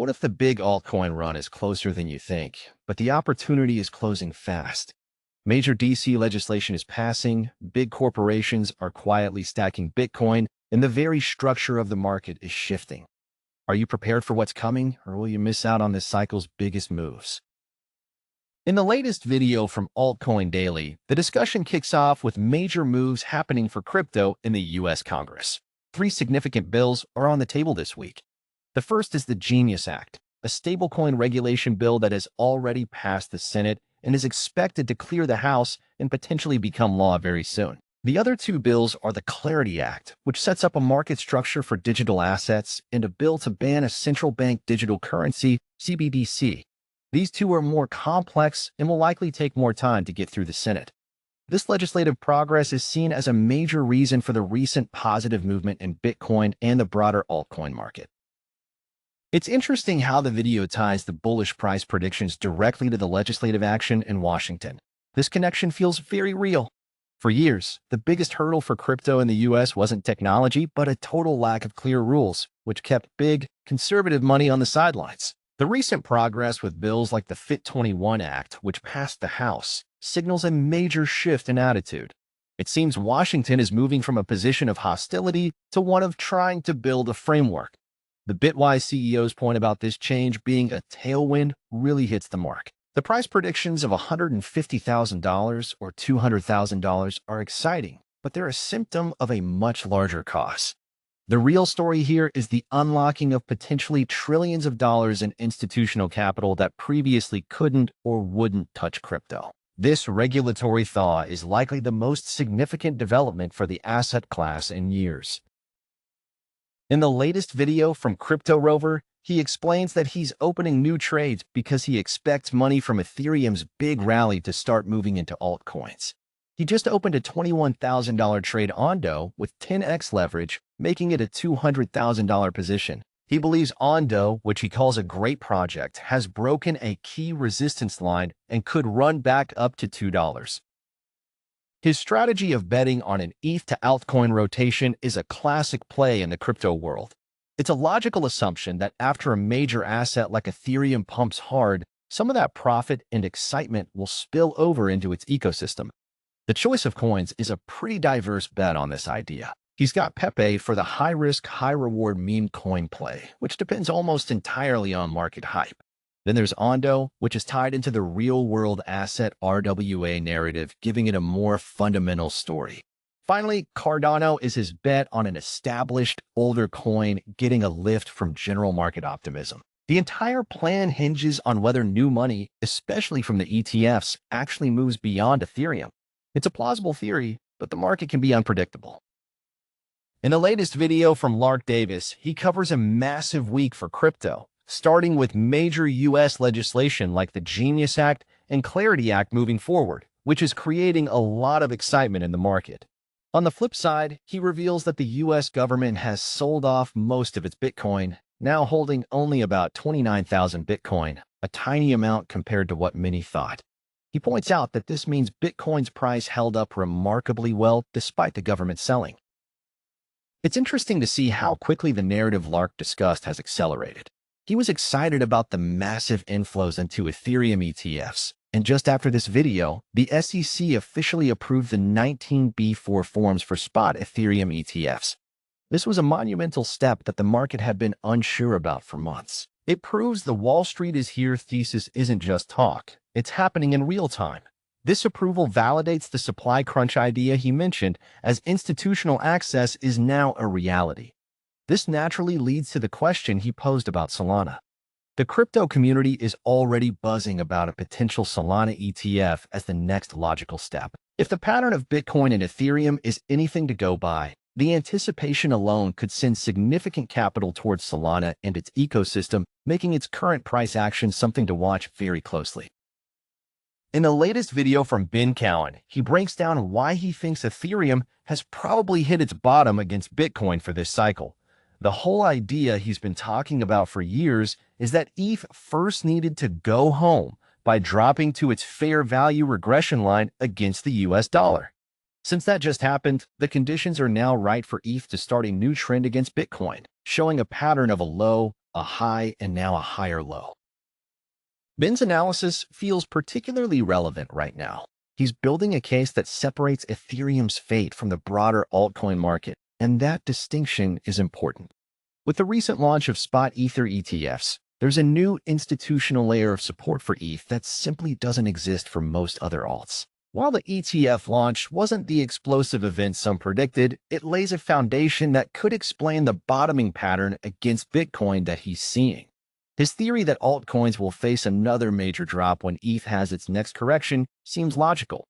What if the big altcoin run is closer than you think, but the opportunity is closing fast? Major DC legislation is passing, big corporations are quietly stacking Bitcoin, and the very structure of the market is shifting. Are you prepared for what's coming, or will you miss out on this cycle's biggest moves? In the latest video from Altcoin Daily, the discussion kicks off with major moves happening for crypto in the US Congress. Three significant bills are on the table this week. The first is the Genius Act, a stablecoin regulation bill that has already passed the Senate and is expected to clear the House and potentially become law very soon. The other two bills are the Clarity Act, which sets up a market structure for digital assets, and a bill to ban a central bank digital currency, CBDC. These two are more complex and will likely take more time to get through the Senate. This legislative progress is seen as a major reason for the recent positive movement in Bitcoin and the broader altcoin market. It's interesting how the video ties the bullish price predictions directly to the legislative action in Washington. This connection feels very real. For years, the biggest hurdle for crypto in the US wasn't technology, but a total lack of clear rules, which kept big, conservative money on the sidelines. The recent progress with bills like the FIT21 Act, which passed the House, signals a major shift in attitude. It seems Washington is moving from a position of hostility to one of trying to build a framework. The Bitwise CEO's point about this change being a tailwind really hits the mark. The price predictions of $150,000 or $200,000 are exciting, but they're a symptom of a much larger cost. The real story here is the unlocking of potentially trillions of dollars in institutional capital that previously couldn't or wouldn't touch crypto. This regulatory thaw is likely the most significant development for the asset class in years. In the latest video from Crypto Rover, he explains that he's opening new trades because he expects money from Ethereum's big rally to start moving into altcoins. He just opened a $21,000 trade Ondo with 10x leverage, making it a $200,000 position. He believes Ondo, which he calls a great project, has broken a key resistance line and could run back up to $2. His strategy of betting on an ETH to altcoin rotation is a classic play in the crypto world. It's a logical assumption that after a major asset like Ethereum pumps hard, some of that profit and excitement will spill over into its ecosystem. The choice of coins is a pretty diverse bet on this idea. He's got Pepe for the high-risk, high-reward meme coin play, which depends almost entirely on market hype. Then there's Ondo, which is tied into the real-world asset RWA narrative, giving it a more fundamental story. Finally, Cardano is his bet on an established, older coin getting a lift from general market optimism. The entire plan hinges on whether new money, especially from the ETFs, actually moves beyond Ethereum. It's a plausible theory, but the market can be unpredictable. In the latest video from Lark Davis, he covers a massive week for crypto, starting with major US legislation like the Genius Act and Clarity Act moving forward, which is creating a lot of excitement in the market. On the flip side, he reveals that the US government has sold off most of its Bitcoin, now holding only about 29,000 Bitcoin, a tiny amount compared to what many thought. He points out that this means Bitcoin's price held up remarkably well despite the government selling. It's interesting to see how quickly the narrative Lark discussed has accelerated. He was excited about the massive inflows into Ethereum ETFs, and just after this video, the SEC officially approved the 19B4 forms for spot Ethereum ETFs. This was a monumental step that the market had been unsure about for months. It proves the Wall Street is here thesis isn't just talk, it's happening in real time. This approval validates the supply crunch idea he mentioned, as institutional access is now a reality. This naturally leads to the question he posed about Solana. The crypto community is already buzzing about a potential Solana ETF as the next logical step. If the pattern of Bitcoin and Ethereum is anything to go by, the anticipation alone could send significant capital towards Solana and its ecosystem, making its current price action something to watch very closely. In the latest video from Ben Cowan, he breaks down why he thinks Ethereum has probably hit its bottom against Bitcoin for this cycle. The whole idea he's been talking about for years is that ETH first needed to go home by dropping to its fair value regression line against the US dollar. Since that just happened, the conditions are now right for ETH to start a new trend against Bitcoin, showing a pattern of a low, a high, and now a higher low. Ben's analysis feels particularly relevant right now. He's building a case that separates Ethereum's fate from the broader altcoin market, and that distinction is important. With the recent launch of spot Ether ETFs, there's a new institutional layer of support for ETH that simply doesn't exist for most other alts. While the ETF launch wasn't the explosive event some predicted, it lays a foundation that could explain the bottoming pattern against Bitcoin that he's seeing. His theory that altcoins will face another major drop when ETH has its next correction seems logical.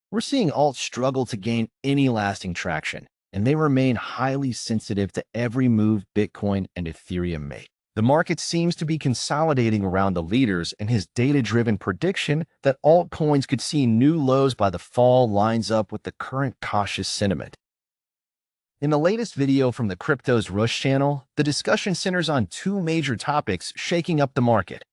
We're seeing alts struggle to gain any lasting traction, and they remain highly sensitive to every move Bitcoin and Ethereum make. The market seems to be consolidating around the leaders, and his data-driven prediction that altcoins could see new lows by the fall lines up with the current cautious sentiment. In the latest video from the Crypto's Rush channel, the discussion centers on two major topics shaking up the market.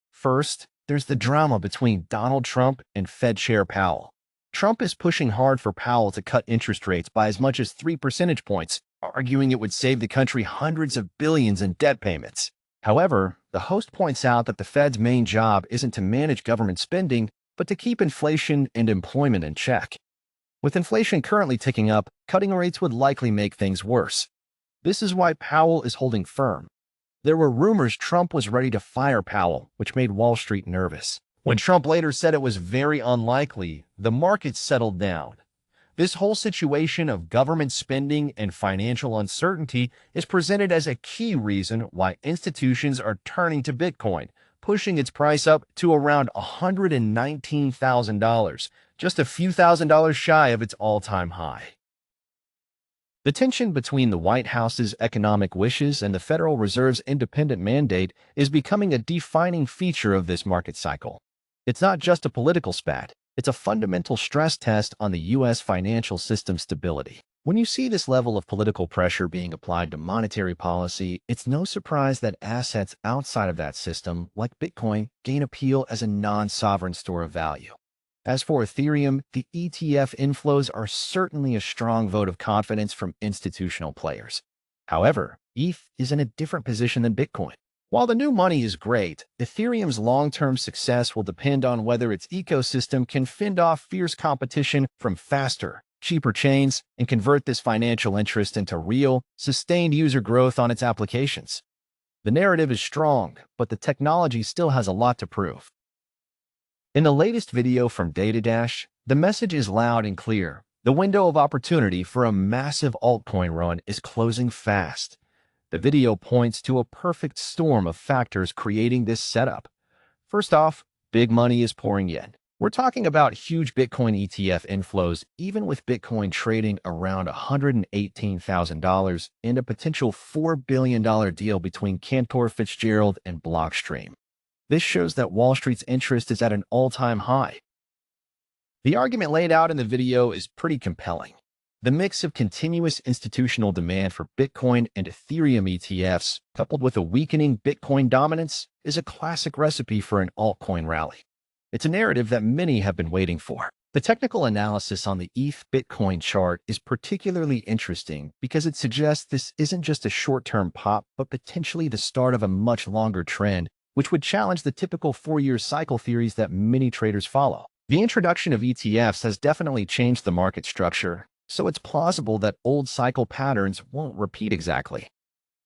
First, there's the drama between Donald Trump and Fed Chair Powell. Trump is pushing hard for Powell to cut interest rates by as much as 3 percentage points, arguing it would save the country hundreds of billions in debt payments. However, the host points out that the Fed's main job isn't to manage government spending, but to keep inflation and employment in check. With inflation currently ticking up, cutting rates would likely make things worse. This is why Powell is holding firm. There were rumors Trump was ready to fire Powell, which made Wall Street nervous. When Trump later said it was very unlikely, the market settled down. This whole situation of government spending and financial uncertainty is presented as a key reason why institutions are turning to Bitcoin, pushing its price up to around $119,000, just a few $1,000s shy of its all-time high. The tension between the White House's economic wishes and the Federal Reserve's independent mandate is becoming a defining feature of this market cycle. It's not just a political spat. It's a fundamental stress test on the U.S. financial system's stability. When you see this level of political pressure being applied to monetary policy, it's no surprise that assets outside of that system, like Bitcoin, gain appeal as a non-sovereign store of value. As for Ethereum, the ETF inflows are certainly a strong vote of confidence from institutional players. However, ETH is in a different position than Bitcoin. While the new money is great, Ethereum's long-term success will depend on whether its ecosystem can fend off fierce competition from faster, cheaper chains and convert this financial interest into real, sustained user growth on its applications. The narrative is strong, but the technology still has a lot to prove. In the latest video from DataDash, the message is loud and clear. The window of opportunity for a massive altcoin run is closing fast. The video points to a perfect storm of factors creating this setup. First off, big money is pouring in. We're talking about huge Bitcoin ETF inflows, even with Bitcoin trading around $118,000 and a potential $4 billion deal between Cantor Fitzgerald and Blockstream. This shows that Wall Street's interest is at an all-time high. The argument laid out in the video is pretty compelling. The mix of continuous institutional demand for Bitcoin and Ethereum ETFs, coupled with a weakening Bitcoin dominance, is a classic recipe for an altcoin rally. It's a narrative that many have been waiting for. The technical analysis on the ETH Bitcoin chart is particularly interesting because it suggests this isn't just a short-term pop, but potentially the start of a much longer trend, which would challenge the typical 4-year cycle theories that many traders follow. The introduction of ETFs has definitely changed the market structure, so it's plausible that old cycle patterns won't repeat exactly.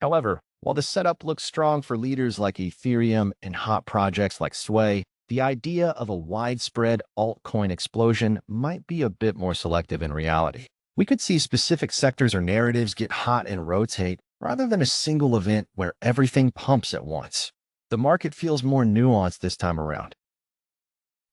However, while the setup looks strong for leaders like Ethereum and hot projects like Sway, the idea of a widespread altcoin explosion might be a bit more selective in reality. We could see specific sectors or narratives get hot and rotate, rather than a single event where everything pumps at once. The market feels more nuanced this time around.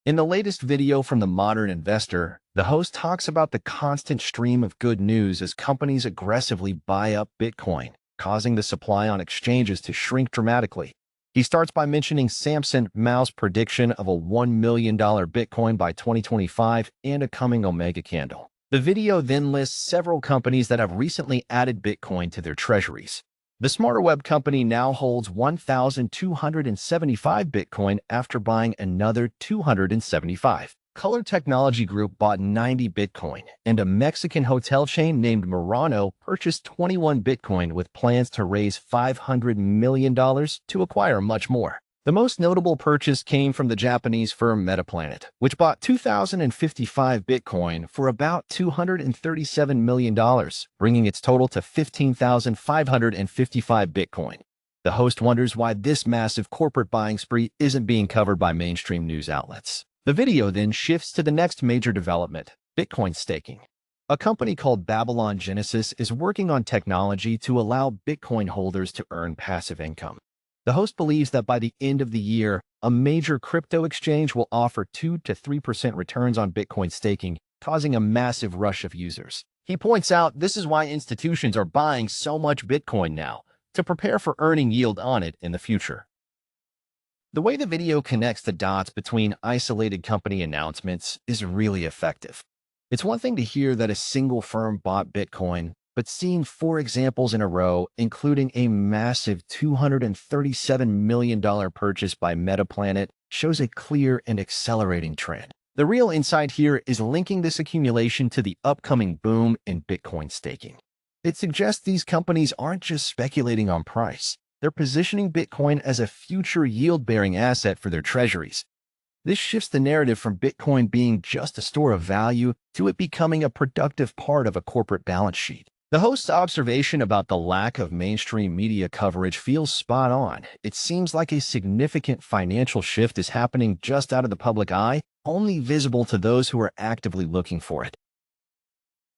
In the latest video from the Modern Investor, the host talks about the constant stream of good news as companies aggressively buy up Bitcoin, causing the supply on exchanges to shrink dramatically. He starts by mentioning Samson Mao's prediction of a $1 million Bitcoin by 2025 and a coming Omega candle. The video then lists several companies that have recently added Bitcoin to their treasuries. The SmarterWeb company now holds 1,275 Bitcoin after buying another 275. Color Technology Group bought 90 Bitcoin, and a Mexican hotel chain named Murano purchased 21 Bitcoin with plans to raise $500 million to acquire much more. The most notable purchase came from the Japanese firm Metaplanet, which bought 2,055 Bitcoin for about $237 million, bringing its total to 15,555 Bitcoin. The host wonders why this massive corporate buying spree isn't being covered by mainstream news outlets. The video then shifts to the next major development, Bitcoin staking. A company called Babylon Genesis is working on technology to allow Bitcoin holders to earn passive income. The host believes that by the end of the year, a major crypto exchange will offer 2 to 3% returns on Bitcoin staking, causing a massive rush of users. He points out this is why institutions are buying so much Bitcoin now, to prepare for earning yield on it in the future. The way the video connects the dots between isolated company announcements is really effective. It's one thing to hear that a single firm bought Bitcoin, but seeing 4 examples in a row, including a massive $237 million purchase by Metaplanet, shows a clear and accelerating trend. The real insight here is linking this accumulation to the upcoming boom in Bitcoin staking. It suggests these companies aren't just speculating on price. They're positioning Bitcoin as a future yield-bearing asset for their treasuries. This shifts the narrative from Bitcoin being just a store of value to it becoming a productive part of a corporate balance sheet. The host's observation about the lack of mainstream media coverage feels spot on. It seems like a significant financial shift is happening just out of the public eye, only visible to those who are actively looking for it.